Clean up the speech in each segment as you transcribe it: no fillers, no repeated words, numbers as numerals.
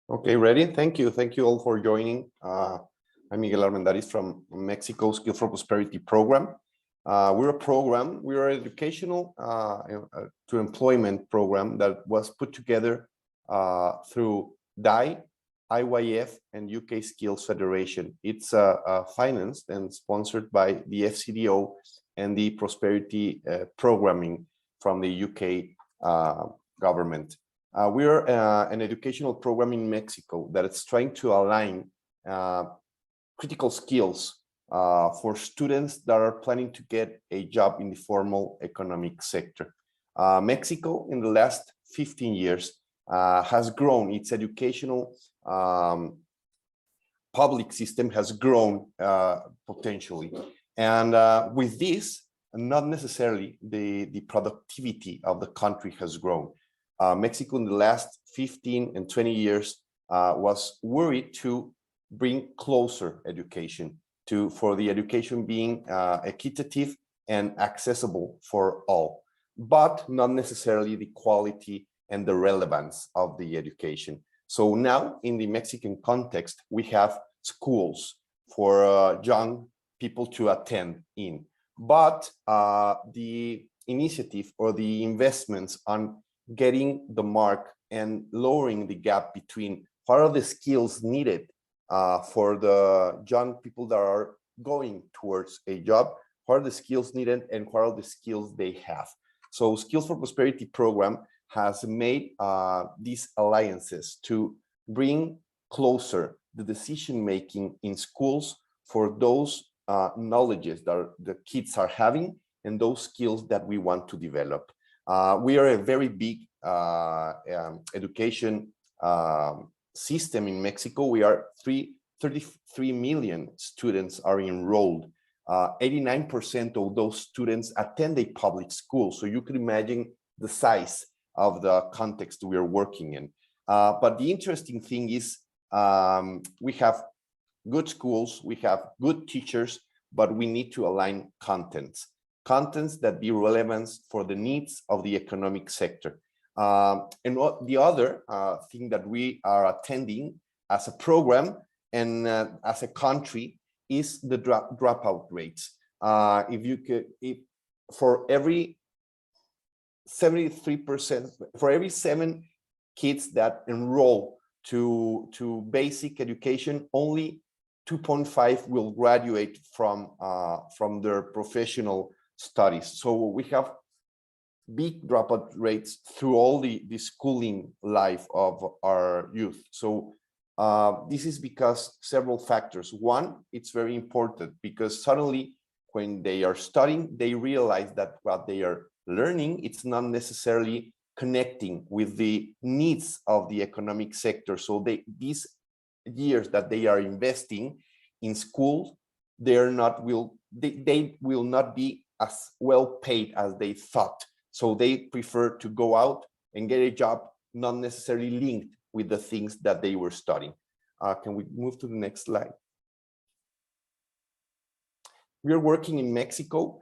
Okay, ready? Thank you. Thank you all for joining. I'm Miguel Armendariz from Mexico Skill for Prosperity program. We're an educational to employment program that was put together through DI, IYF, and UK Skills Federation. It's financed and sponsored by the FCDO and the Prosperity Programming from the UK government. We're an educational program in Mexico that is trying to align critical skills for students that are planning to get a job in the formal economic sector. Mexico, in the last 15 years, has grown. Its educational public system has grown potentially. And with this, not necessarily the productivity of the country has grown. Mexico in the last 15 and 20 years was worried to bring closer education for the education being equitative and accessible for all, but not necessarily the quality and the relevance of the education. So now in the Mexican context, we have schools for young people to attend in, but the initiative or the investments on getting the mark and lowering the gap between what are the skills needed for the young people that are going towards a job, what are the skills needed and what are the skills they have. So Skills for Prosperity program has made these alliances to bring closer the decision-making in schools for those knowledges that the kids are having and those skills that we want to develop. We are a very big education system in Mexico. We are 33 million students are enrolled. 89% of those students attend a public school. So you can imagine the size of the context we are working in. But the interesting thing is we have good schools, we have good teachers, but we need to align contents that be relevant for the needs of the economic sector. And what the other thing that we are attending as a program and as a country is the dropout rates. If for every 73%, for every 7 kids that enroll to basic education, only 2.5 will graduate from their professional studies. So we have big dropout rates through all the schooling life of our youth. So this is because several factors. One, it's very important because suddenly when they are studying, they realize that what they are learning, it's not necessarily connecting with the needs of the economic sector. So these years that they are investing in school, they will not be as well paid as they thought. So they prefer to go out and get a job not necessarily linked with the things that they were studying. Can we move to the next slide? We are working in Mexico.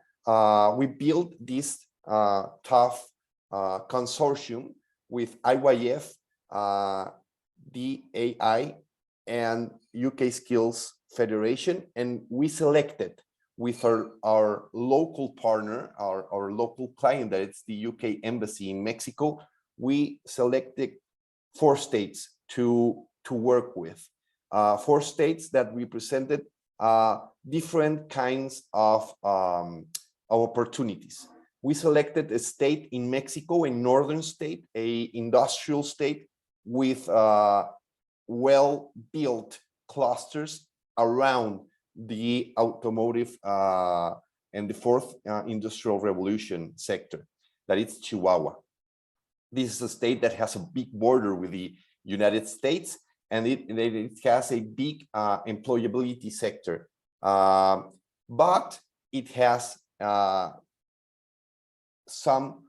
We built this tough consortium with IYF, DAI, and UK Skills Federation, and we selected with our local partner, our local client, that it's the UK Embassy in Mexico. We selected 4 states to work with. 4 states that represented different kinds of opportunities. We selected a state in Mexico, a northern state, a industrial state with well-built clusters around the automotive and the 4th industrial revolution sector, that is Chihuahua. This is a state that has a big border with the United States, and it has a big employability sector, but it has some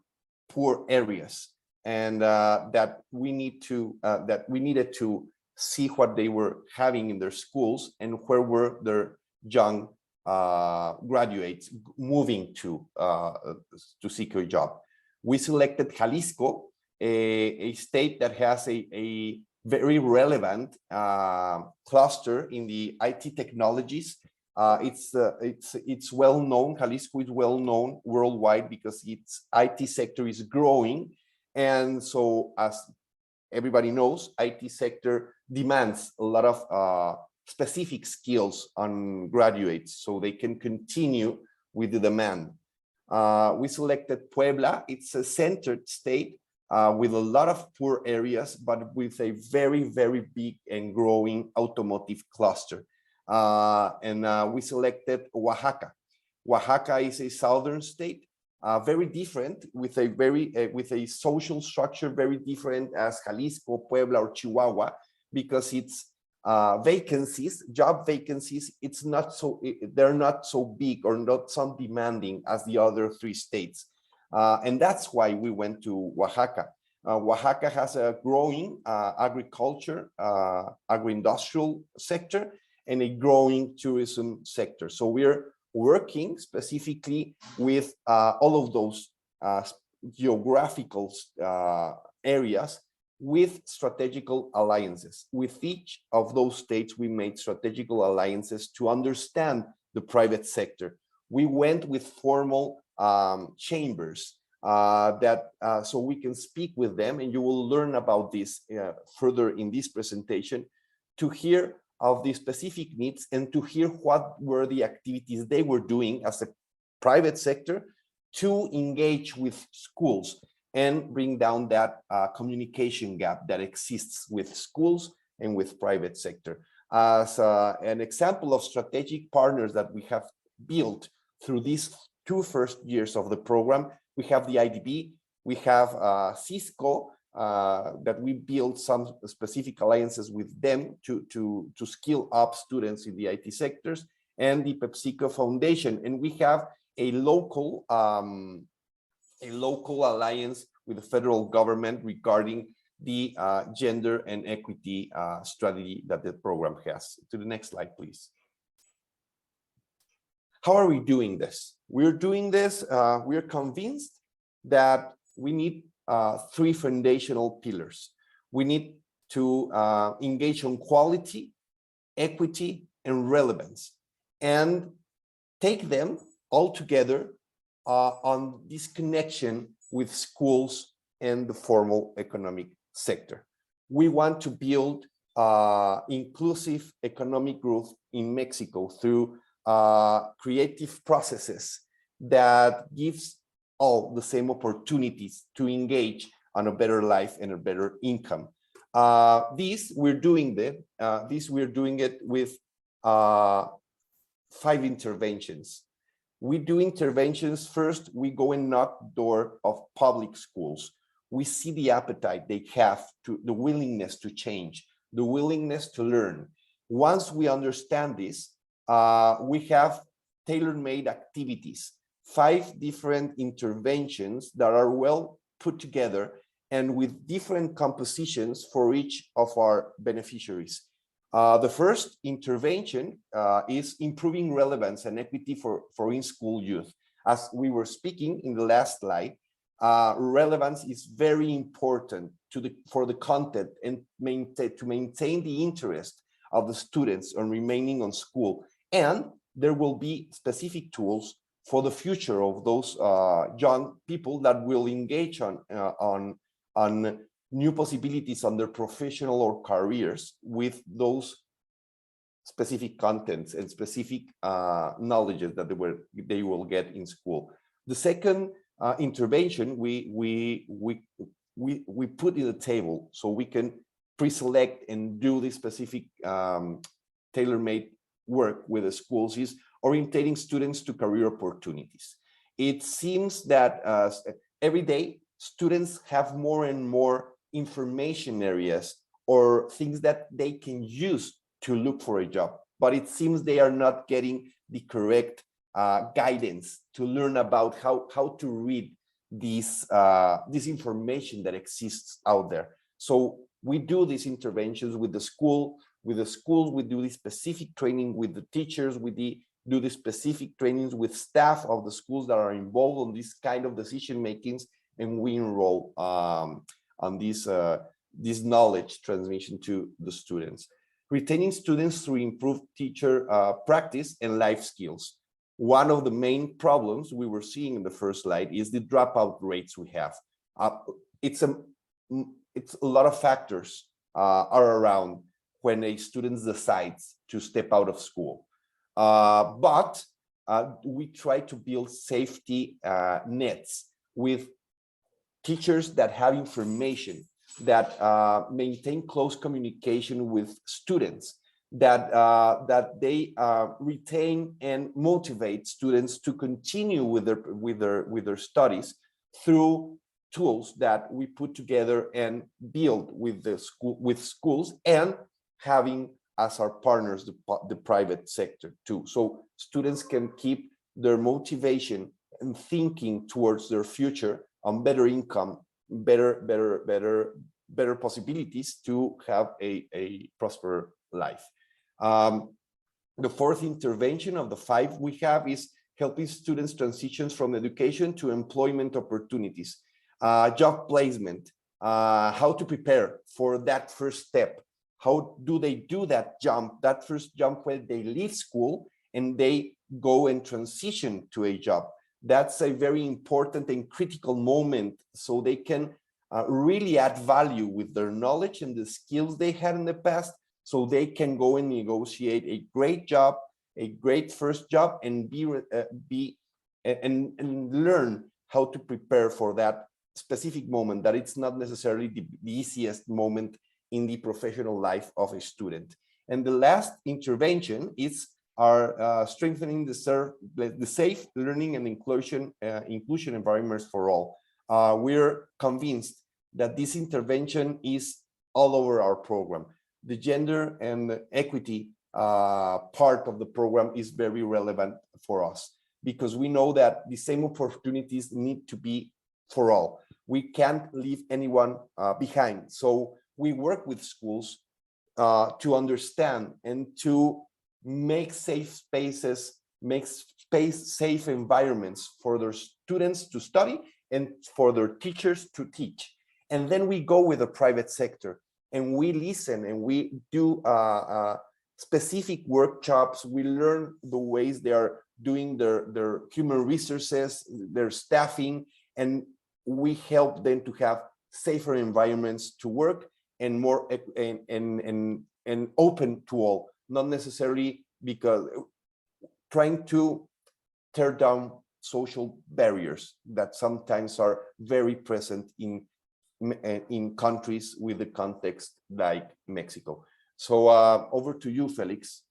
poor areas, and that we needed to see what they were having in their schools and where were their young graduates moving to seek a job. We selected Jalisco, a state that has a very relevant cluster in the IT technologies. It's well known. Jalisco is well known worldwide because its IT sector is growing, and so as everybody knows, IT sector demands a lot of specific skills on graduates so they can continue with the demand. We selected Puebla. It's a centered state with a lot of poor areas, but with a very, very big and growing automotive cluster. We selected Oaxaca. Oaxaca is a southern state, very different, with a social structure very different as Jalisco, Puebla, or Chihuahua, because it's vacancies, job vacancies, they're not so big or not so demanding as the other three states. And that's why we went to Oaxaca. Oaxaca has a growing agriculture, agro-industrial sector, and a growing tourism sector. So we're working specifically with all of those geographical areas with strategical alliances. With each of those states, we made strategical alliances to understand the private sector. We went with formal chambers so we can speak with them, and you will learn about this further in this presentation, to hear of the specific needs and to hear what were the activities they were doing as a private sector to engage with schools and bring down that communication gap that exists with schools and with private sector. As an example of strategic partners that we have built through these 2 first years of the program, we have the IDB, we have Cisco, that we built some specific alliances with them to skill up students in the IT sectors, and the PepsiCo Foundation. And we have a local alliance with the federal government regarding the gender and equity strategy that the program has. To the next slide, please. How are we doing this? We're doing this, we're convinced that we need 3 foundational pillars. We need to engage on quality, equity, and relevance, and take them all together on this connection with schools and the formal economic sector. We want to build inclusive economic growth in Mexico through creative processes that gives all the same opportunities to engage on a better life and a better income. We're doing it with 5 interventions. We do interventions. First, we go and knock the door of public schools. We see the appetite they have, the willingness to change, the willingness to learn. Once we understand this, we have tailor-made activities, 5 different interventions that are well put together and with different compositions for each of our beneficiaries. The first intervention is improving relevance and equity for in-school youth. As we were speaking in the last slide, relevance is very important for the content and to maintain the interest of the students on remaining on school. And there will be specific tools for the future of those young people that will engage on new possibilities on their professional or careers with those specific contents and specific knowledges that they will get in school. The second intervention we put in the table so we can pre-select and do this specific tailor-made work with the schools is orientating students to career opportunities. It seems that every day students have more and more information areas or things that they can use to look for a job, but it seems they are not getting the correct guidance to learn about how to read this information that exists out there. So we do these interventions with the school. With the schools, we do this specific training with the teachers. We do the specific trainings with staff of the schools that are involved on this kind of decision makings, and we enroll on these this knowledge transmission to the students. Retaining students through improved teacher practice and life skills. One of the main problems we were seeing in the first slide is the dropout rates we have. It's a lot of factors are around when a student decides to step out of school. But we try to build safety nets with teachers that have information, that maintain close communication with students, that they retain and motivate students to continue with their studies through tools that we put together and build with schools, and having as our partners the private sector too. So students can keep their motivation and thinking towards their future on better income, better possibilities to have a prosperous life. The fourth intervention of the 5 we have is helping students transition from education to employment opportunities, job placement, how to prepare for that first step. How do they do that first jump when they leave school and they go and transition to a job? That's a very important and critical moment, so they can really add value with their knowledge and the skills they had in the past, so they can go and negotiate a great job, a great first job, and learn how to prepare for that specific moment, that it's not necessarily the easiest moment in the professional life of a student. And the last intervention is our strengthening the safe learning and inclusion environments for all. We're convinced that this intervention is all over our program. The gender and equity part of the program is very relevant for us, because we know that the same opportunities need to be for all. We can't leave anyone behind. So we work with schools to understand and to make safe spaces, safe environments for their students to study and for their teachers to teach. And then we go with the private sector and we listen and we do specific workshops. We learn the ways they are doing their human resources, their staffing, and we help them to have safer environments to work and more and open to all, not necessarily because trying to tear down social barriers that sometimes are very present in countries with the context like Mexico. So over to you, Felix.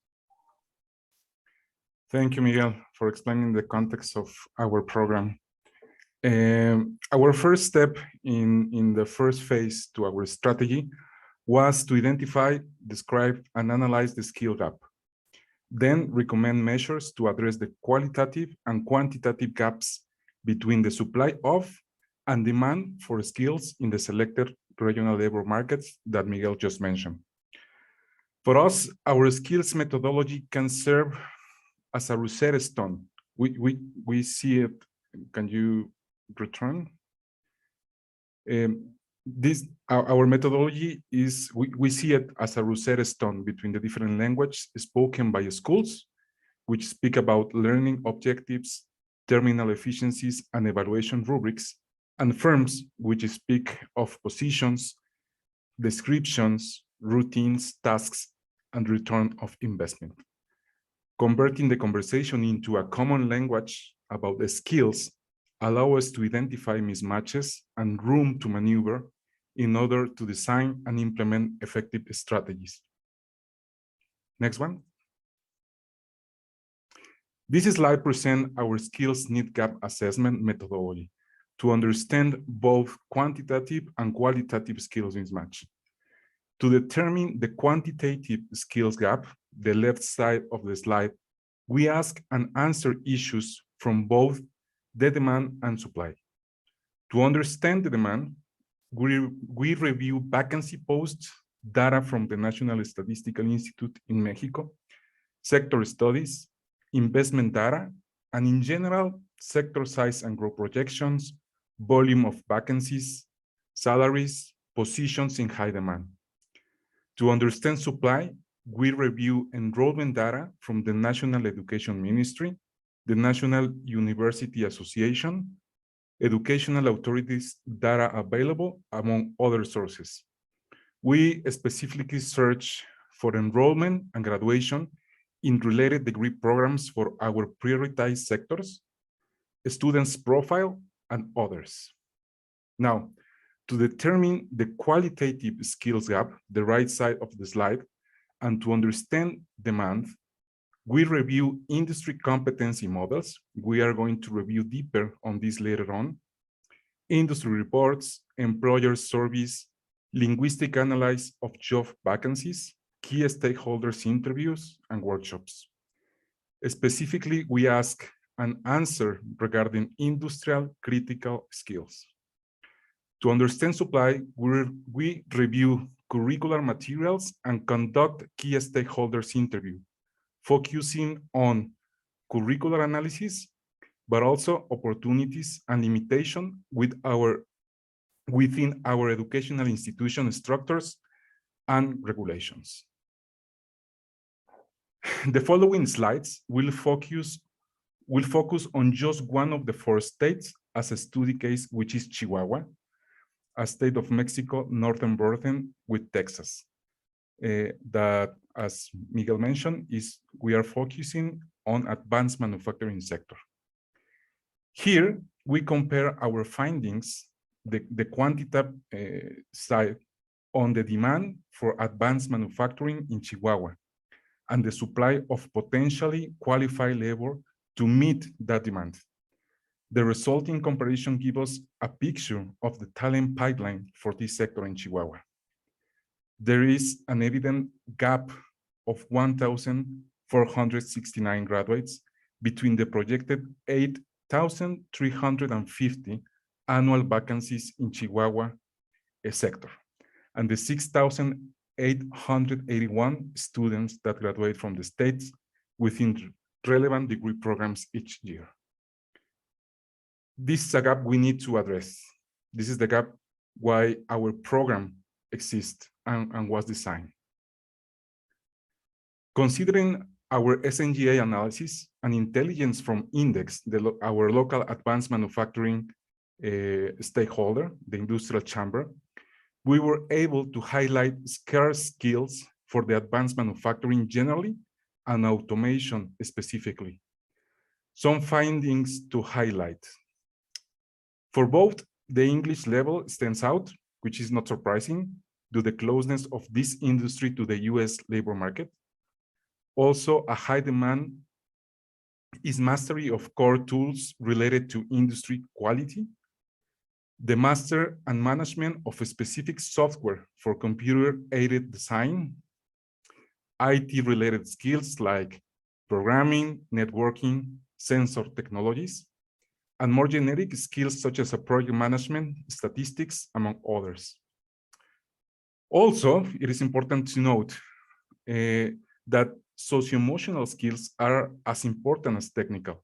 Thank you, Miguel, for explaining the context of our program. Our first step in the first phase to our strategy was to identify, describe, and analyze the skill gap. Then recommend measures to address the qualitative and quantitative gaps between the supply of and demand for skills in the selected regional labor markets that Miguel just mentioned. For us, our skills methodology can serve as a Rosetta Stone. We see it. Can you return? Our methodology is, we see it as a Rosetta Stone between the different languages spoken by schools, which speak about learning objectives, terminal efficiencies, and evaluation rubrics, and firms which speak of positions, descriptions, routines, tasks, and return of investment. Converting the conversation into a common language about the skills allow us to identify mismatches and room to maneuver in order to design and implement effective strategies. Next one. This slide presents our skills need gap assessment methodology to understand both quantitative and qualitative skills mismatch. To determine the quantitative skills gap, the left side of the slide, we ask and answer issues from both the demand and supply. To understand the demand, we review vacancy posts, data from the National Statistical Institute in Mexico, sector studies, investment data, and in general, sector size and growth projections, volume of vacancies, salaries, positions in high demand. To understand supply, we review enrollment data from the National Education Ministry, the National University Association, educational authorities' data available, among other sources. We specifically search for enrollment and graduation in related degree programs for our prioritized sectors, students' profile, and others. Now, to determine the qualitative skills gap, the right side of the slide, and to understand demand, we review industry competency models. We are going to review deeper on this later on. Industry reports, employer surveys, linguistic analysis of job vacancies, key stakeholders interviews, and workshops. Specifically, we ask and answer regarding industrial critical skills. To understand supply, we review curricular materials and conduct key stakeholders interview, focusing on curricular analysis, but also opportunities and limitations within our educational institution structures and regulations. The following slides will focus on just one of the 4 states as a study case, which is Chihuahua, a state of Mexico, northern border with Texas. That, as Miguel mentioned, we are focusing on advanced manufacturing sector. Here, we compare our findings, the quantitative side, on the demand for advanced manufacturing in Chihuahua and the supply of potentially qualified labor to meet that demand. The resulting comparison gives us a picture of the talent pipeline for this sector in Chihuahua. There is an evident gap of 1,469 graduates between the projected 8,350 annual vacancies in Chihuahua sector and the 6,881 students that graduate from the states within relevant degree programs each year. This is a gap we need to address. This is the gap why our program exists and was designed. Considering our SNGA analysis and intelligence from Index, our local advanced manufacturing stakeholder, the industrial chamber, we were able to highlight scarce skills for the advanced manufacturing generally and automation specifically. Some findings to highlight. For both, the English level stands out, which is not surprising due to the closeness of this industry to the US labor market. Also, a high demand is mastery of core tools related to industry quality, the master and management of a specific software for computer-aided design, IT-related skills like programming, networking, sensor technologies, and more generic skills such as project management, statistics, among others. Also, it is important to note that socio-emotional skills are as important as technical,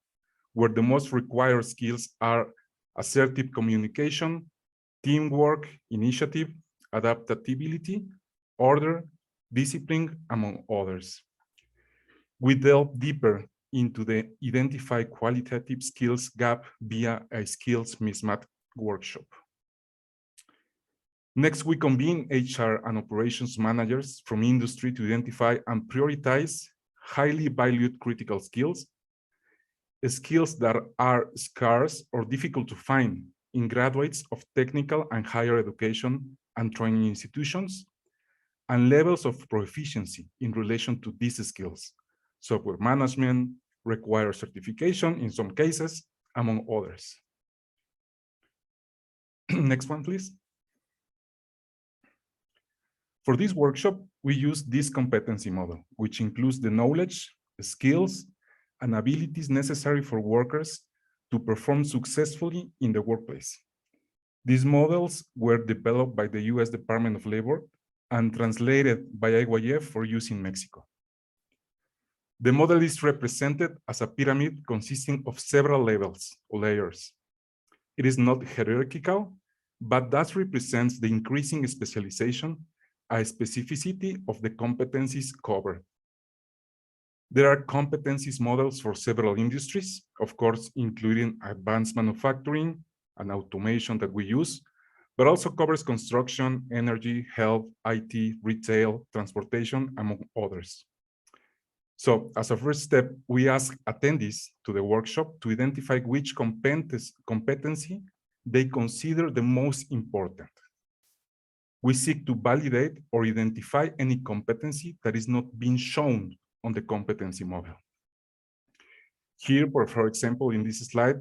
where the most required skills are assertive communication, teamwork, initiative, adaptability, order, discipline, among others. We delve deeper into the identified qualitative skills gap via a skills mismatch workshop. Next, we convene HR and operations managers from industry to identify and prioritize highly valued critical skills, skills that are scarce or difficult to find in graduates of technical and higher education and training institutions, and levels of proficiency in relation to these skills. Software management, requires certification in some cases, among others. Next one, please. For this workshop, we use this competency model, which includes the knowledge, skills, and abilities necessary for workers to perform successfully in the workplace. These models were developed by the US Department of Labor and translated by IYF for use in Mexico. The model is represented as a pyramid consisting of several levels or layers. It is not hierarchical, but that represents the increasing specialization and specificity of the competencies covered. There are competencies models for several industries, of course, including advanced manufacturing and automation that we use, but also covers construction, energy, health, IT, retail, transportation, among others. So as a first step, we ask attendees to the workshop to identify which competency they consider the most important. We seek to validate or identify any competency that is not being shown on the competency model. Here, for example, in this slide,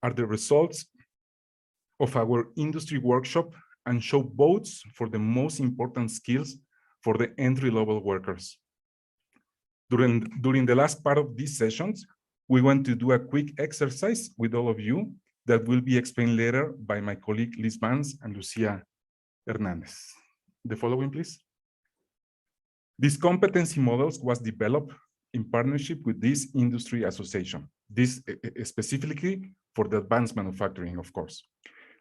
are the results of our industry workshop and show votes for the most important skills for the entry-level workers. During the last part of these sessions, we want to do a quick exercise with all of you that will be explained later by my colleague Liz Vance and Lucia Hernandez. The following, please. This competency models was developed in partnership with this industry association, this specifically for the advanced manufacturing, of course,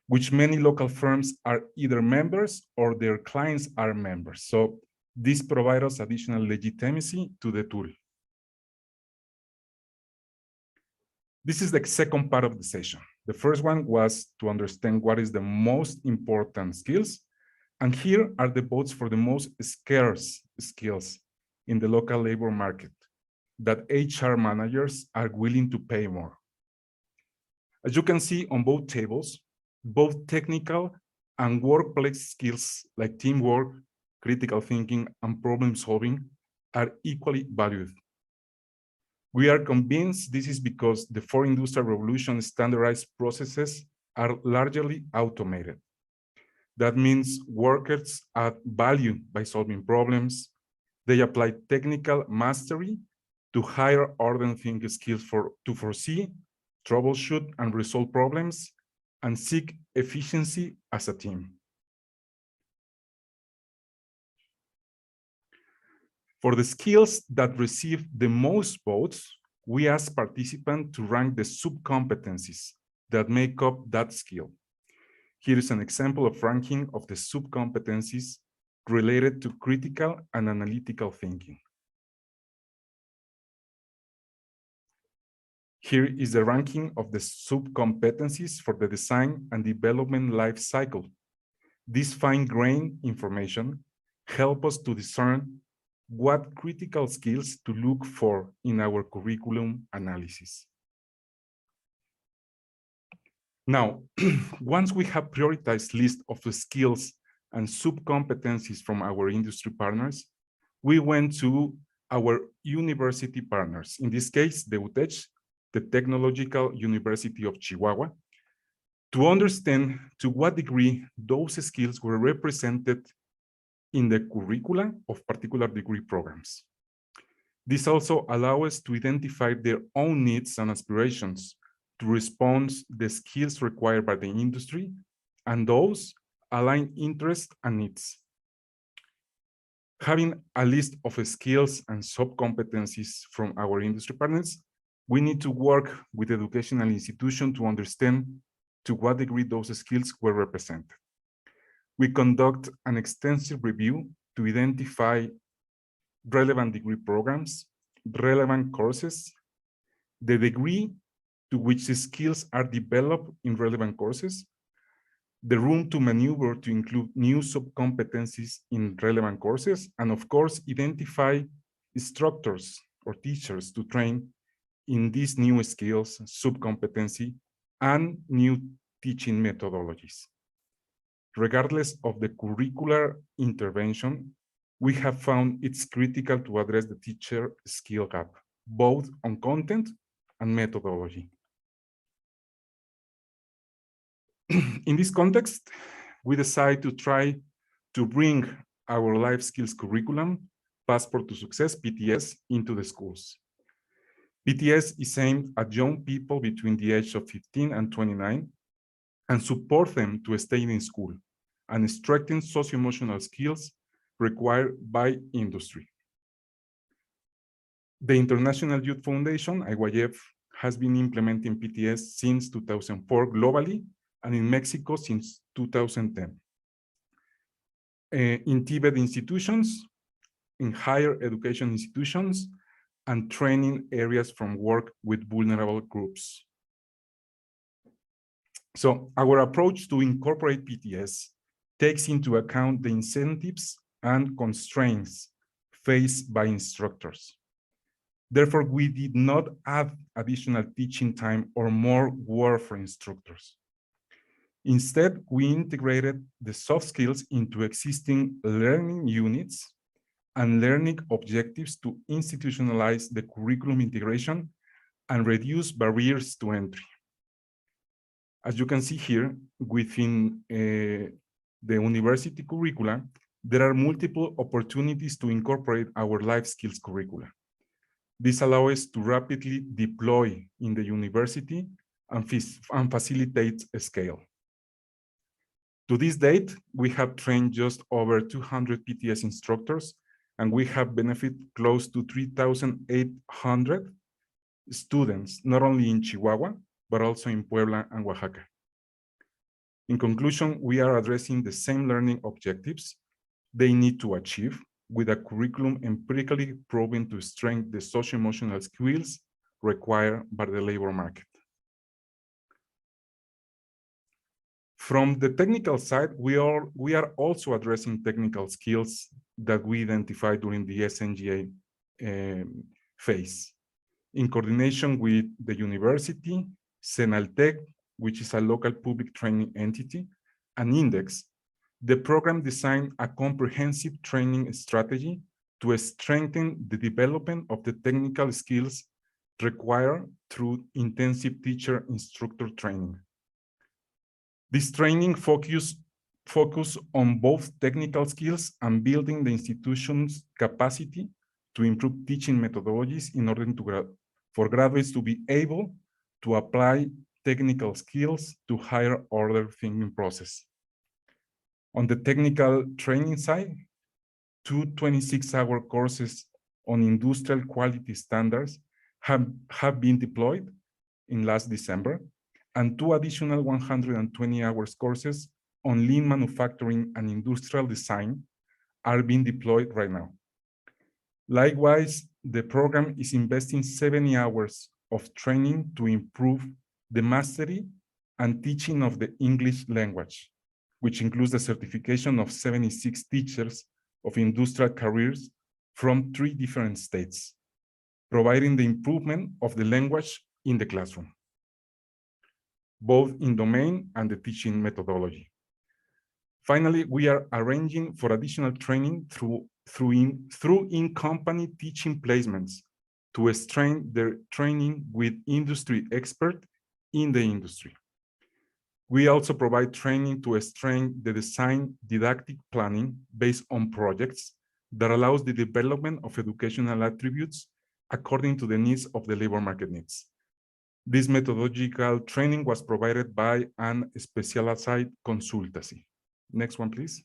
which many local firms are either members or their clients are members. So this provides us additional legitimacy to the tool. This is the second part of the session. The first one was to understand what is the most important skills. And here are the votes for the most scarce skills in the local labor market that HR managers are willing to pay more. As you can see on both tables, both technical and workplace skills like teamwork, critical thinking, and problem solving are equally valued. We are convinced this is because the 4th Industrial Revolution standardized processes are largely automated. That means workers add value by solving problems. They apply technical mastery to higher order thinking skills to foresee, troubleshoot, and resolve problems, and seek efficiency as a team. For the skills that receive the most votes, we ask participants to rank the sub-competencies that make up that skill. Here is an example of ranking of the sub-competencies related to critical and analytical thinking. Here is the ranking of the sub-competencies for the design and development life cycle. This fine-grained information helps us to discern what critical skills to look for in our curriculum analysis. Now, once we have prioritized list of the skills and sub-competencies from our industry partners, we went to our university partners. In this case, the UTECH, the Technological University of Chihuahua, to understand to what degree those skills were represented in the curricula of particular degree programs. This also allows us to identify their own needs and aspirations to respond to the skills required by the industry and those align interests and needs. Having a list of skills and sub-competencies from our industry partners, we need to work with educational institutions to understand to what degree those skills were represented. We conduct an extensive review to identify relevant degree programs, relevant courses, the degree to which the skills are developed in relevant courses, the room to maneuver to include new sub-competencies in relevant courses, and of course, identify instructors or teachers to train in these new skills, sub-competency, and new teaching methodologies. Regardless of the curricular intervention, we have found it's critical to address the teacher skill gap, both on content and methodology. In this context, we decide to try to bring our life skills curriculum, Passport to Success, PTS, into the schools. PTS is aimed at young people between the age of 15 and 29 and support them to stay in school and strengthen socio-emotional skills required by industry. The International Youth Foundation, IYF, has been implementing PTS since 2004 globally and in Mexico since 2010. In TVET institutions, in higher education institutions, and training areas from work with vulnerable groups. So our approach to incorporate PTS takes into account the incentives and constraints faced by instructors. Therefore, we did not add additional teaching time or more work for instructors. Instead, we integrated the soft skills into existing learning units and learning objectives to institutionalize the curriculum integration and reduce barriers to entry. As you can see here, within the university curricula, there are multiple opportunities to incorporate our life skills curricula. This allows us to rapidly deploy in the university and facilitate a scale. To this date, we have trained just over 200 PTS instructors, and we have benefited close to 3,800 students, not only in Chihuahua, but also in Puebla and Oaxaca. In conclusion, we are addressing the same learning objectives they need to achieve with a curriculum empirically proven to strengthen the socio-emotional skills required by the labor market. From the technical side, we are also addressing technical skills that we identified during the SNGA phase. In coordination with the university, Senaltec, which is a local public training entity, and Index, the program designed a comprehensive training strategy to strengthen the development of the technical skills required through intensive teacher-instructor training. This training focus on both technical skills and building the institution's capacity to improve teaching methodologies in order for graduates to be able to apply technical skills to higher order thinking process. On the technical training side, 2 26-hour courses on industrial quality standards have been deployed in last December, and 2 additional 120 hours courses on lean manufacturing and industrial design are being deployed right now. Likewise, the program is investing 70 hours of training to improve the mastery and teaching of the English language, which includes the certification of 76 teachers of industrial careers from 3 different states, providing the improvement of the language in the classroom, both in domain and the teaching methodology. Finally, we are arranging for additional training through in-company teaching placements to strengthen their training with industry experts in the industry. We also provide training to strengthen the design didactic planning based on projects that allows the development of educational attributes according to the needs of the labor market needs. This methodological training was provided by an specialized consultancy. Next one, please.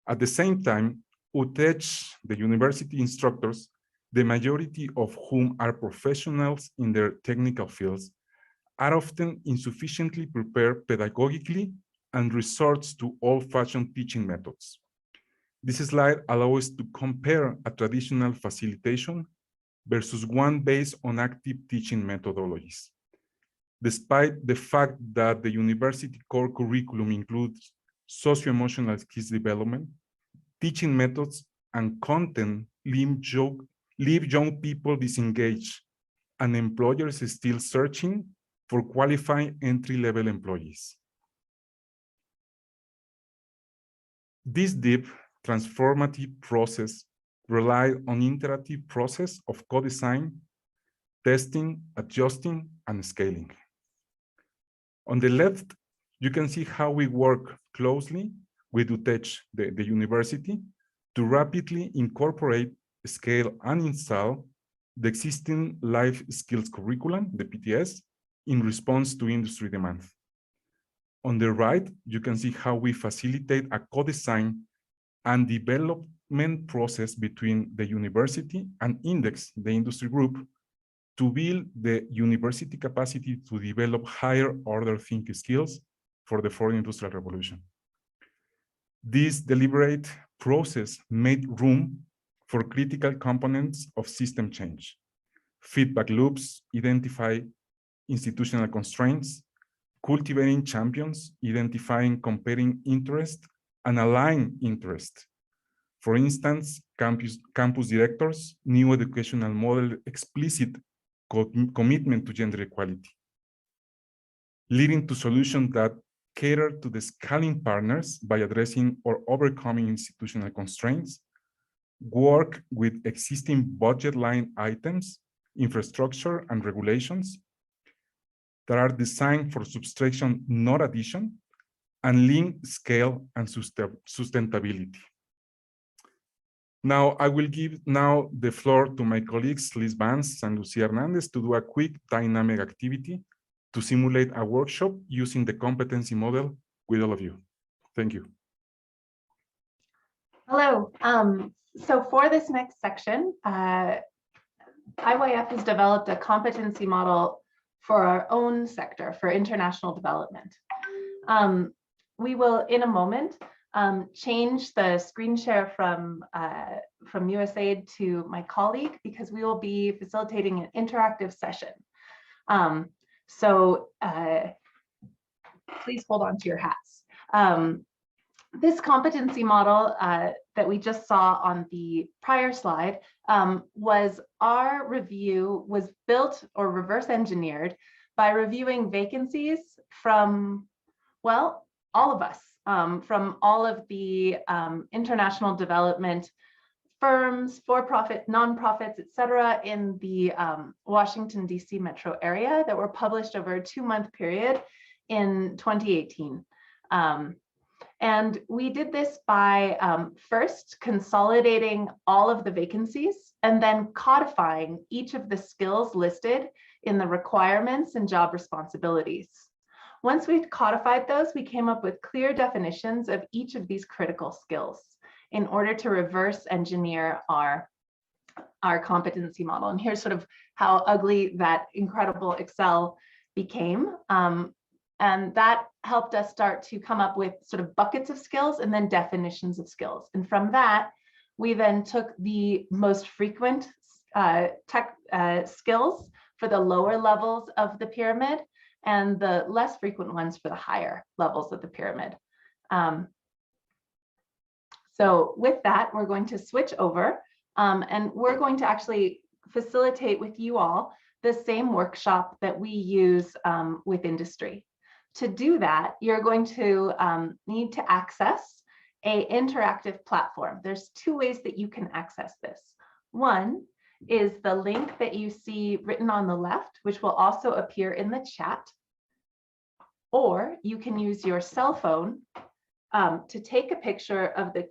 At the same time, UTECH, the university instructors, the majority of whom are professionals in their technical fields, are often insufficiently prepared pedagogically and resorts to old-fashioned teaching methods. This slide allows us to compare a traditional facilitation versus one based on active teaching methodologies. Despite the fact that the university core curriculum includes socio-emotional skills development, teaching methods and content leave young people disengaged, and employers are still searching for qualified entry-level employees. This deep transformative process relies on iterative process of co-design, testing, adjusting, and scaling. On the left, you can see how we work closely with UTECH, the university, to rapidly incorporate, scale, and install the existing life skills curriculum, the PTS, in response to industry demand. On the right, you can see how we facilitate a co-design and development process between the university and Index, the industry group, to build the university capacity to develop higher order thinking skills for the fourth industrial revolution. This deliberate process made room for critical components of system change. Feedback loops identify institutional constraints, cultivating champions, identifying competing interest, and align interest. For instance, campus directors, new educational model, explicit commitment to gender equality, leading to solutions that cater to the scaling partners by addressing or overcoming institutional constraints, work with existing budget line items, infrastructure, and regulations that are designed for subtraction, not addition, and link scale and sustainability. Now, I will give now the floor to my colleagues, Liz Vance and Lucia Hernandez, to do a quick dynamic activity to simulate a workshop using the competency model with all of you. Thank you. Hello. So for this next section, IYF has developed a competency model for our own sector, for international development. We will, in a moment, change the screen share from USAID to my colleague, because we will be facilitating an interactive session. So please hold on to your hats. This competency model that we just saw on the prior slide was built or reverse engineered by reviewing vacancies from, well, all of us, from all of the international development firms, for-profit, nonprofits, et cetera, in the Washington, D.C. metro area that were published over a 2-month period in 2018. And we did this by first consolidating all of the vacancies and then codifying each of the skills listed in the requirements and job responsibilities. Once we've codified those, we came up with clear definitions of each of these critical skills in order to reverse engineer our competency model. And here's sort of how ugly that incredible Excel became. And that helped us start to come up with sort of buckets of skills and then definitions of skills. And from that, we then took the most frequent tech skills for the lower levels of the pyramid and the less frequent ones for the higher levels of the pyramid. So with that, we're going to switch over and we're going to actually facilitate with you all the same workshop that we use with industry. To do that, you're going to need to access an interactive platform. There's 2 ways that you can access this. One is the link that you see written on the left, which will also appear in the chat. Or you can use your cell phone to take a picture of the,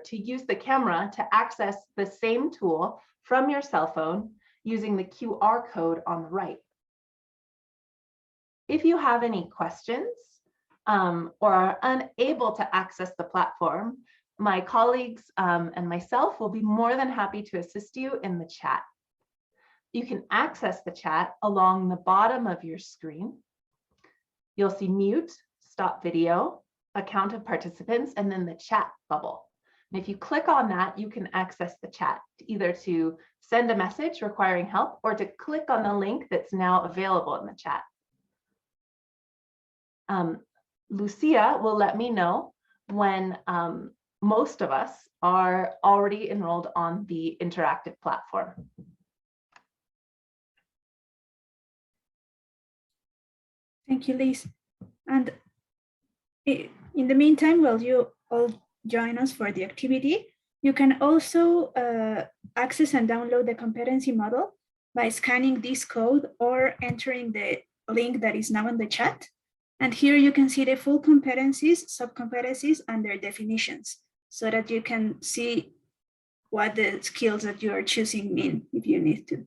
to use the camera to access the same tool from your cell phone using the QR code on the right. If you have any questions or are unable to access the platform, my colleagues and myself will be more than happy to assist you in the chat. You can access the chat along the bottom of your screen. You'll see mute, stop video, a count of participants, and then the chat bubble. And if you click on that, you can access the chat, either to send a message requiring help or to click on the link that's now available in the chat. Lucia will let me know when most of us are already enrolled on the interactive platform. Thank you, Liz. And in the meantime, while you all join us for the activity, you can also access and download the competency model by scanning this code or entering the link that is now in the chat. And here you can see the full competencies, sub-competencies, and their definitions, so that you can see what the skills that you are choosing mean if you need to.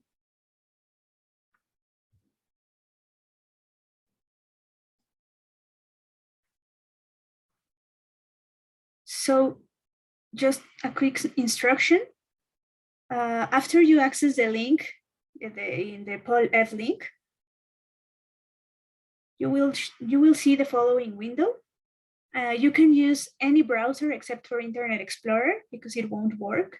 So just a quick instruction. After you access the link in the Paul F link, you will see the following window. You can use any browser except for Internet Explorer because it won't work.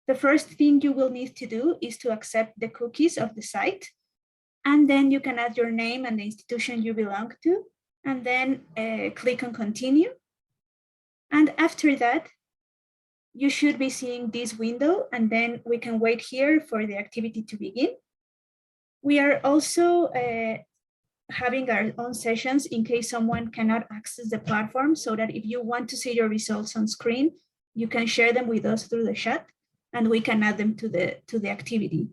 The first thing you will need to do is to accept the cookies of the site. And then you can add your name and the institution you belong to, and then click on continue. And after that, you should be seeing this window, and then we can wait here for the activity to begin. We are also having our own sessions in case someone cannot access the platform, so that if you want to see your results on screen, you can share them with us through the chat, and we can add them to the activity.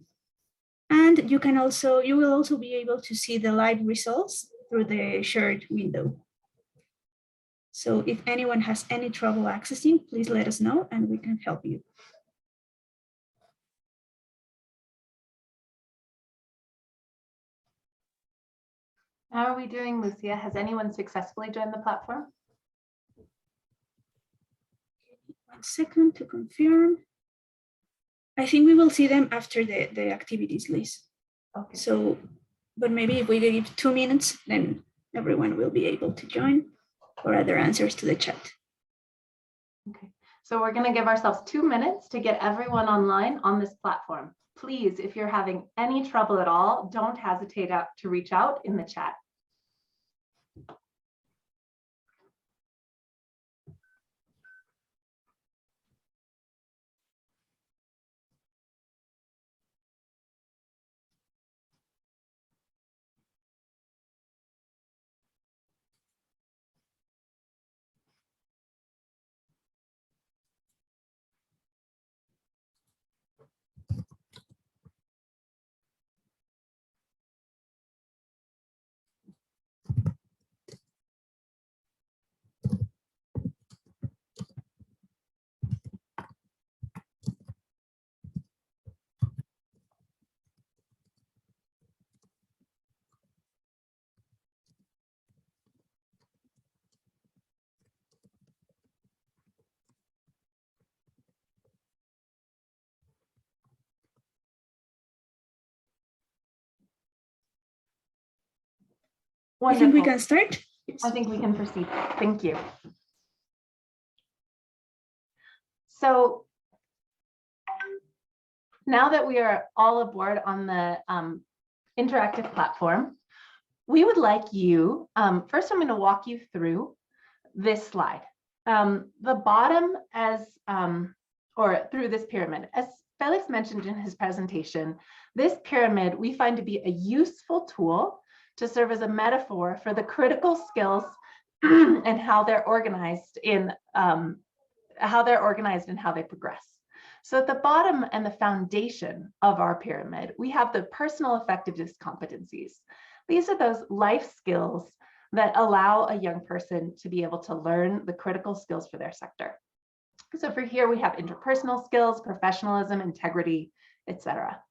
And you will also be able to see the live results through the shared window. So if anyone has any trouble accessing, please let us know and we can help you. How are we doing, Lucia? Has anyone successfully joined the platform? 1 second to confirm. I think we will see them after the activities list. Okay. So, but maybe if we give 2 minutes, then everyone will be able to join or other answers to the chat. Okay, so we're going to give ourselves 2 minutes to get everyone online on this platform. Please, if you're having any trouble at all, don't hesitate to reach out in the chat. I think we can start. I think we can proceed. Thank you. So now that we are all aboard on the interactive platform, we would like you, first I'm going to walk you through this slide. The bottom or through this pyramid, as Felix mentioned in his presentation, this pyramid we find to be a useful tool to serve as a metaphor for the critical skills and how they're organized and how they progress. So at the bottom and the foundation of our pyramid, we have the personal effectiveness competencies. These are those life skills that allow a young person to be able to learn the critical skills for their sector. So for here, we have interpersonal skills, professionalism, integrity, etc.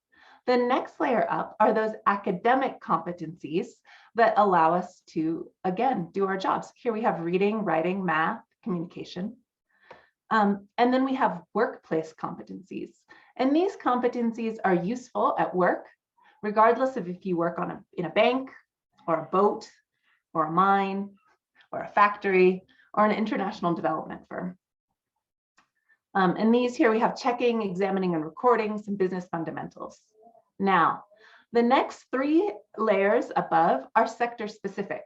The next layer up are those academic competencies that allow us to, again, do our jobs. Here we have reading, writing, math, communication. And then we have workplace competencies. And these competencies are useful at work, regardless of if you work in a bank or a boat or a mine or a factory or an international development firm. And these here we have checking, examining, and recording some business fundamentals. Now, the next 3 layers above are sector specific.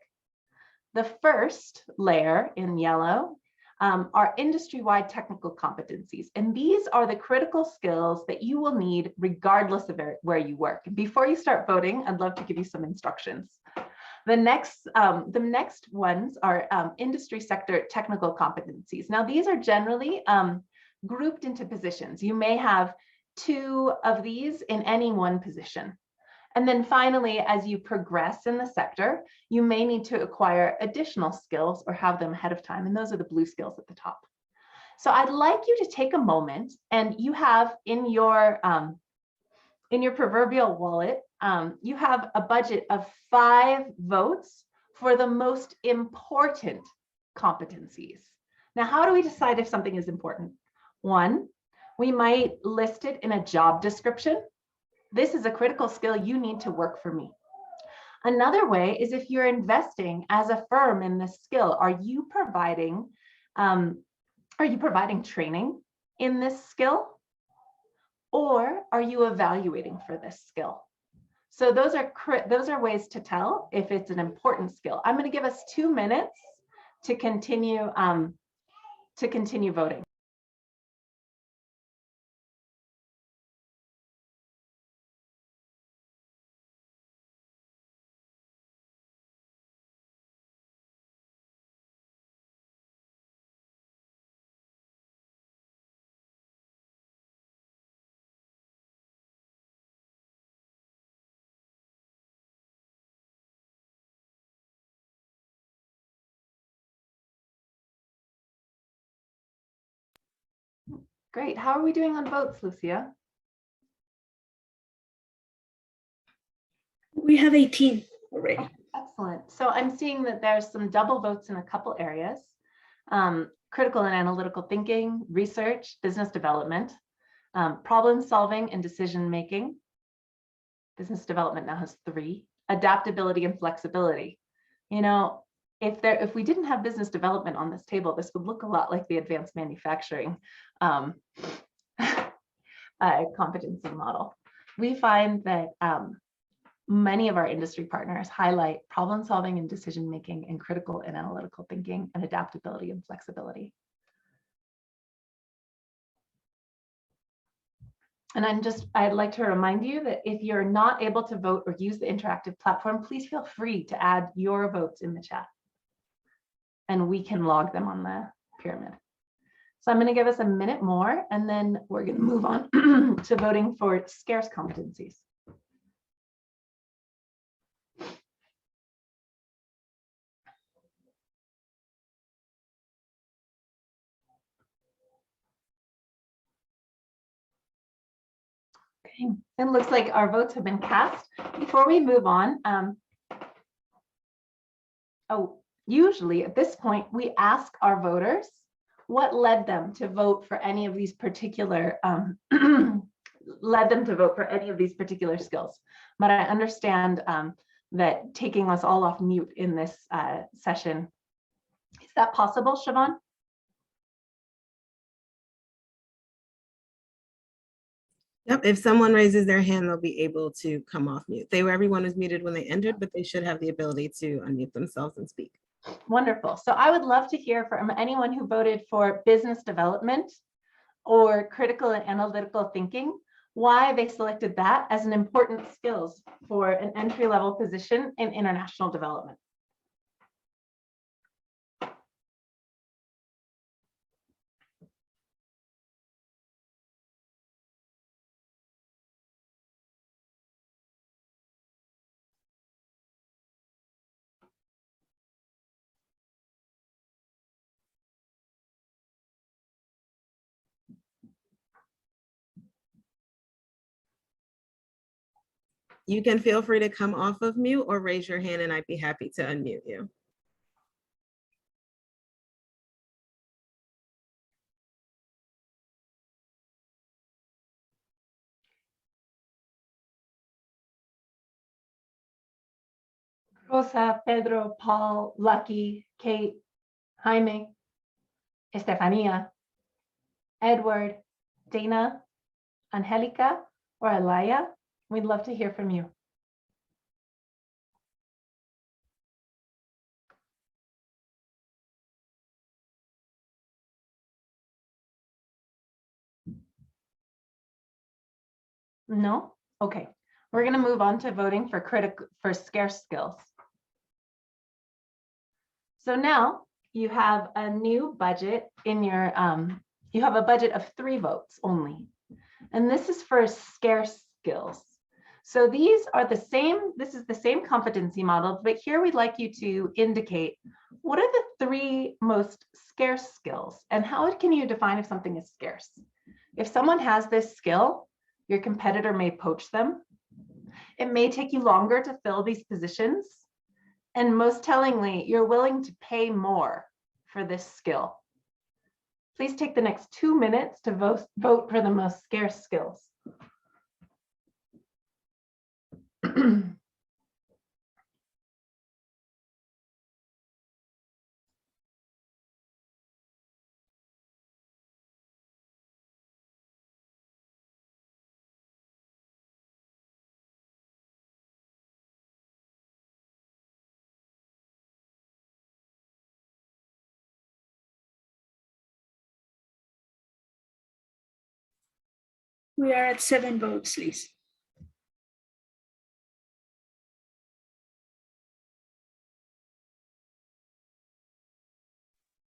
The first layer in yellow are industry-wide technical competencies. And these are the critical skills that you will need regardless of where you work. Before you start voting, I'd love to give you some instructions. The next ones are industry sector technical competencies. Now, these are generally grouped into positions. You may have 2 of these in any one position. And then finally, as you progress in the sector, you may need to acquire additional skills or have them ahead of time. And those are the blue skills at the top. So I'd like you to take a moment, and you have in your proverbial wallet, you have a budget of 5 votes for the most important competencies. Now, how do we decide if something is important? 1, we might list it in a job description. This is a critical skill you need to work for me. Another way is if you're investing as a firm in this skill, are you providing training in this skill? Or are you evaluating for this skill? So those are ways to tell if it's an important skill. I'm going to give us 2 minutes to continue voting. Great. How are we doing on votes, Lucia? We have 18 already. Excellent. So I'm seeing that there's some double votes in a couple areas. Critical and analytical thinking, research, business development, problem solving and decision making. Business development now has 3. Adaptability and flexibility. You know, if we didn't have business development on this table, this would look a lot like the advanced manufacturing competency model. We find that many of our industry partners highlight problem solving and decision making and critical and analytical thinking and adaptability and flexibility. And I'd like to remind you that if you're not able to vote or use the interactive platform, please feel free to add your votes in the chat, and we can log them on the pyramid. So I'm going to give us a minute more, and then we're going to move on to voting for scarce competencies. Okay, it looks like our votes have been cast. Before we move on, usually at this point, we ask our voters what led them to vote for any of these particular skills. But I understand that taking us all off mute in this session, is that possible, Siobhan? Yep, if someone raises their hand, they'll be able to come off mute. Everyone was muted when they entered, but they should have the ability to unmute themselves and speak. Wonderful. So I would love to hear from anyone who voted for business development or critical and analytical thinking, why they selected that as an important skills for an entry-level position in international development. You can feel free to come off of mute or raise your hand and I'd be happy to unmute you. Rosa, Pedro, Paul, Lucky, Kate, Jaime, Estefania, Edward, Dana, Angelica, or Alaya, we'd love to hear from you. No? Okay. We're going to move on to voting for scarce skills. So now you have a new budget in your, you have a budget of 3 votes only. And this is for scarce skills. So these are the same, this is the same competency model, but here we'd like you to indicate what are the 3 most scarce skills and how can you define if something is scarce? If someone has this skill, your competitor may poach them. It may take you longer to fill these positions. And most tellingly, you're willing to pay more for this skill. Please take the next 2 minutes to vote for the most scarce skills. We are at 7 votes, Liz.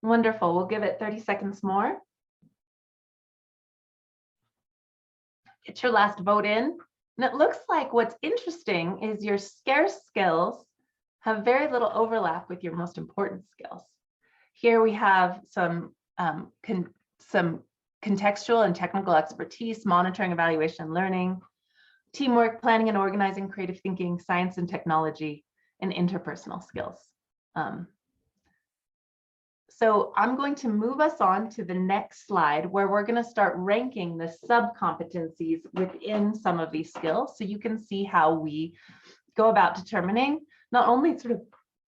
Wonderful. We'll give it 30 seconds more. Get your last vote in. And it looks like what's interesting is your scarce skills have very little overlap with your most important skills. Here we have some contextual and technical expertise, monitoring, evaluation, learning, teamwork, planning and organizing, creative thinking, science and technology, and interpersonal skills. So I'm going to move us on to the next slide where we're going to start ranking the sub-competencies within some of these skills. So you can see how we go about determining not only sort of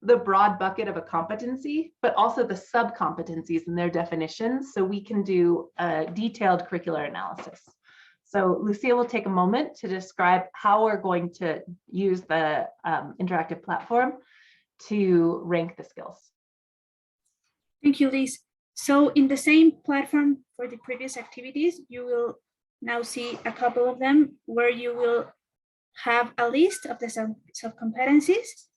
the broad bucket of a competency, but also the sub-competencies and their definitions. So we can do a detailed curricular analysis. So Lucia will take a moment to describe how we're going to use the interactive platform to rank the skills. Thank you, Liz. So in the same platform for the previous activities, you will now see a couple of them where you will have a list of the sub-competencies.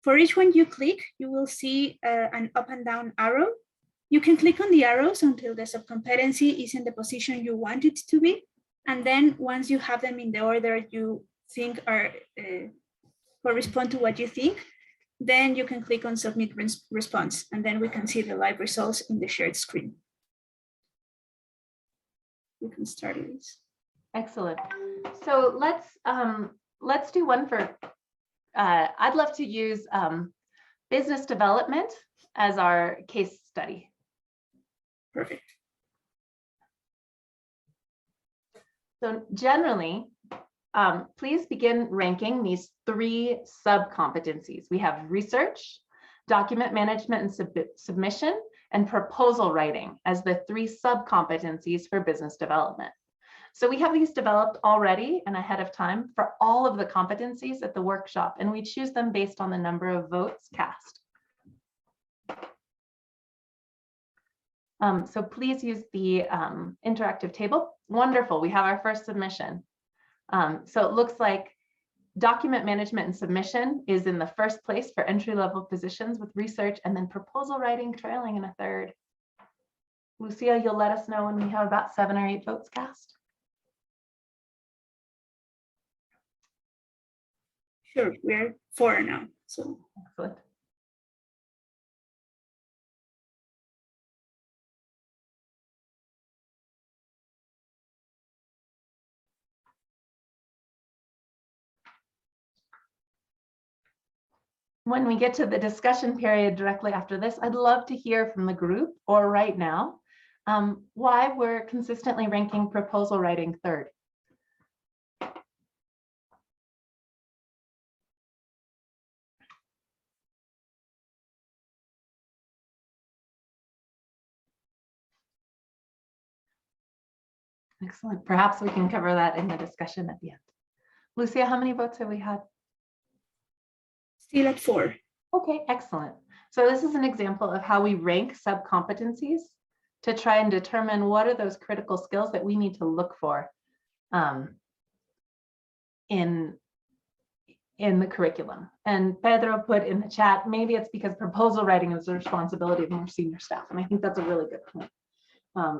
For each one you click, you will see an up and down arrow. You can click on the arrows until the sub-competency is in the position you want it to be. And then once you have them in the order you think are correspond to what you think, then you can click on submit response, and then we can see the live results in the shared screen. You can start with this. Excellent. So let's do one for, I'd love to use business development as our case study. Perfect. So generally, please begin ranking these 3 sub-competencies. We have research, document management and submission, and proposal writing as the 3 sub-competencies for business development. So we have these developed already and ahead of time for all of the competencies at the workshop, and we choose them based on the number of votes cast. So please use the interactive table. Wonderful, we have our first submission. So it looks like document management and submission is in the first place for entry-level positions with research, and then proposal writing trailing in a third. Lucia, you'll let us know when we have about 7 or 8 votes cast. Sure, we're 4 now. So Excellent. When we get to the discussion period directly after this, I'd love to hear from the group or right now why we're consistently ranking proposal writing third. Excellent. Perhaps we can cover that in the discussion at the end. Lucia, how many votes have we had? still at 4. Okay, excellent. So this is an example of how we rank sub-competencies to try and determine what are those critical skills that we need to look for in the curriculum. And Pedro put in the chat, maybe it's because proposal writing is the responsibility of more senior staff. And I think that's a really good point.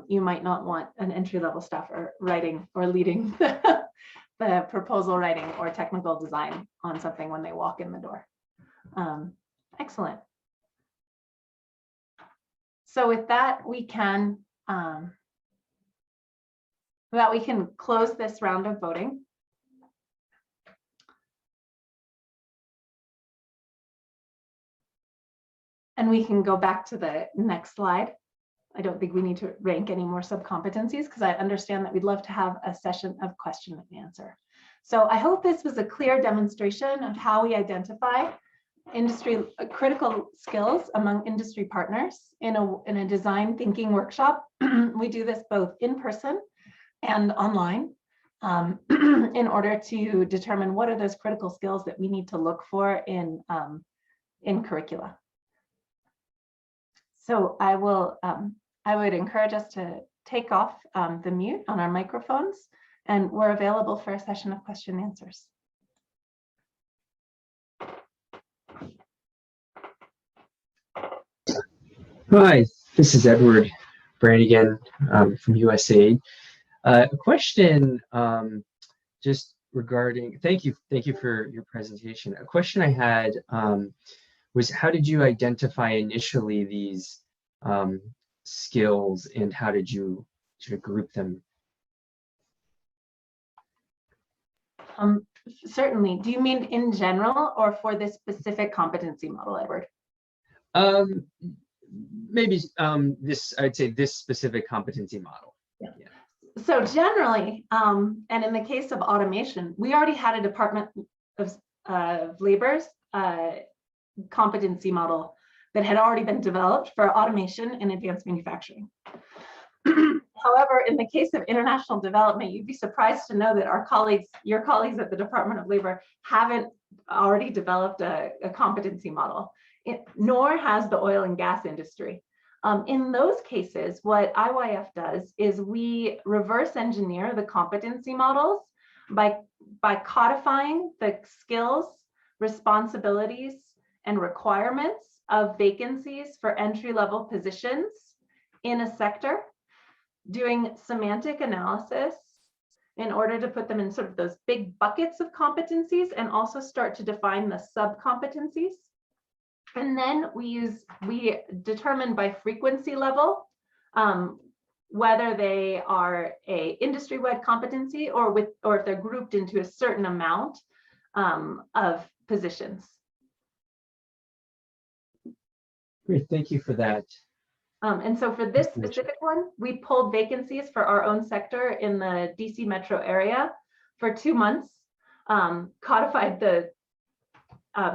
You might not want an entry-level staffer writing or leading the proposal writing or technical design on something when they walk in the door. Excellent. So with that, we can close this round of voting. And we can go back to the next slide. I don't think we need to rank any more sub-competencies because I understand that we'd love to have a session of question and answer. So I hope this was a clear demonstration of how we identify industry critical skills among industry partners in a design thinking workshop. We do this both in person and online in order to determine what are those critical skills that we need to look for in curricula. So I would encourage us to take off the mute on our microphones And we're available for a session of question and answers. Hi, this is Edward Brannigan from USAID. A question just regarding, thank you for your presentation. A question I had was, how did you identify initially these skills, and how did you sort of group them? Certainly. Do you mean in general or for this specific competency model, Edward? Maybe I'd say this specific competency model. Yeah. So generally, and in the case of automation, we already had a Department of Labor's competency model that had already been developed for automation in advanced manufacturing. However, in the case of international development, you'd be surprised to know that your colleagues at the Department of Labor haven't already developed a competency model, nor has the oil and gas industry. In those cases, what IYF does is we reverse engineer the competency models by codifying the skills, responsibilities, and requirements of vacancies for entry-level positions in a sector, doing semantic analysis in order to put them in sort of those big buckets of competencies, and also start to define the sub-competencies. And then we determine by frequency level whether they are a industry-wide competency or if they're grouped into a certain amount of positions. Great, thank you for that. And so for this specific one, we pulled vacancies for our own sector in the DC metro area for 2 months, codified the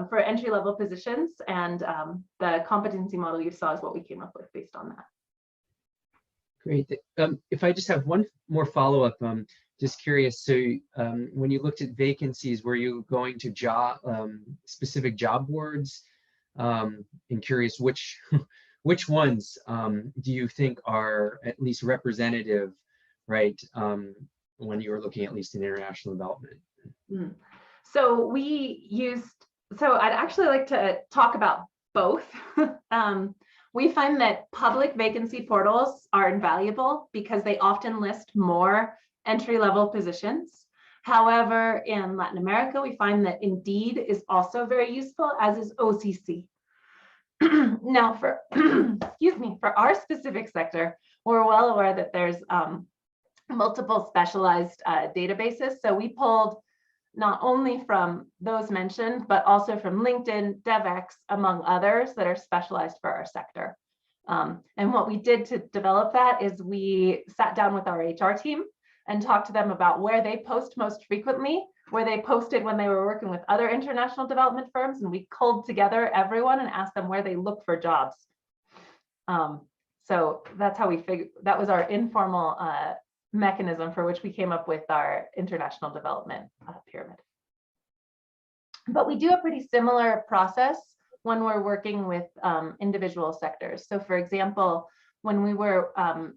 for entry-level positions, and the competency model you saw is what we came up with based on that. Great. If I just have one more follow-up, just curious. So when you looked at vacancies, were you going to specific job boards? And curious which ones do you think are at least representative, right? When you were looking at least in international development. So so I'd actually like to talk about both. We find that public vacancy portals are invaluable because they often list more entry-level positions. However, in Latin America, we find that Indeed is also very useful, as is OCC. Now, for for our specific sector, we're well aware that there's multiple specialized databases. So we pulled not only from those mentioned, but also from LinkedIn, DevX, among others that are specialized for our sector. And what we did to develop that is we sat down with our HR team and talked to them about where they post most frequently, where they posted when they were working with other international development firms, and we culled together everyone and asked them where they look for jobs. So that's how that was our informal mechanism for which we came up with our international development pyramid. But we do a pretty similar process when we're working with individual sectors. So for example, when we were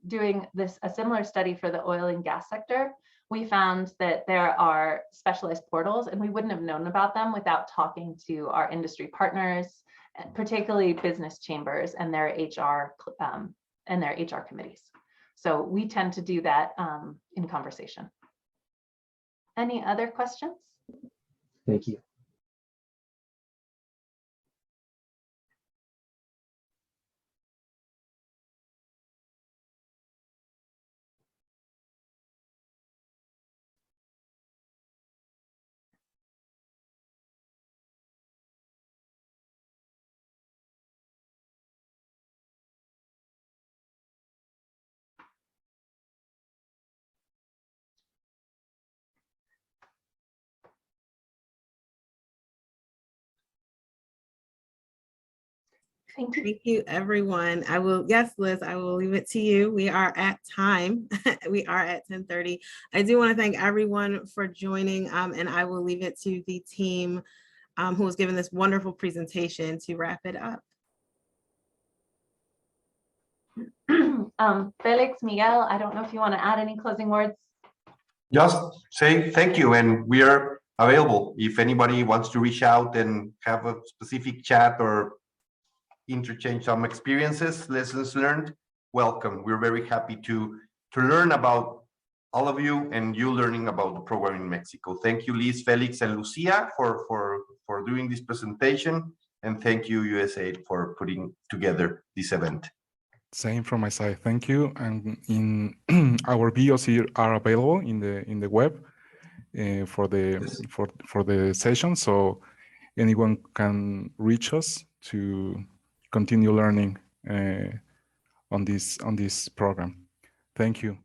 doing a similar study for the oil and gas sector, we found that there are specialized portals, and we wouldn't have known about them without talking to our industry partners, particularly business chambers and their HR committees. So we tend to do that in conversation. Any other questions? Thank you. Thank you. Thank you, everyone. Yes, Liz, I will leave it to you. We are at time. We are at 10:30. I do want to thank everyone for joining, and I will leave it to the team who has given this wonderful presentation to wrap it up. Felix, Miguel, I don't know if you want to add any closing words. just say thank you, and we are available if anybody wants to reach out and have a specific chat or interchange some experiences, lessons learned. Welcome. We're very happy to learn about all of you and you learning about the program in Mexico. Thank you, Liz, Felix, and Lucia for doing this presentation, and thank you, USAID, for putting together this event. Same from my side. Thank you. And in our videos here are available in the web for the session, so anyone can reach us to continue learning on this program. Thank you.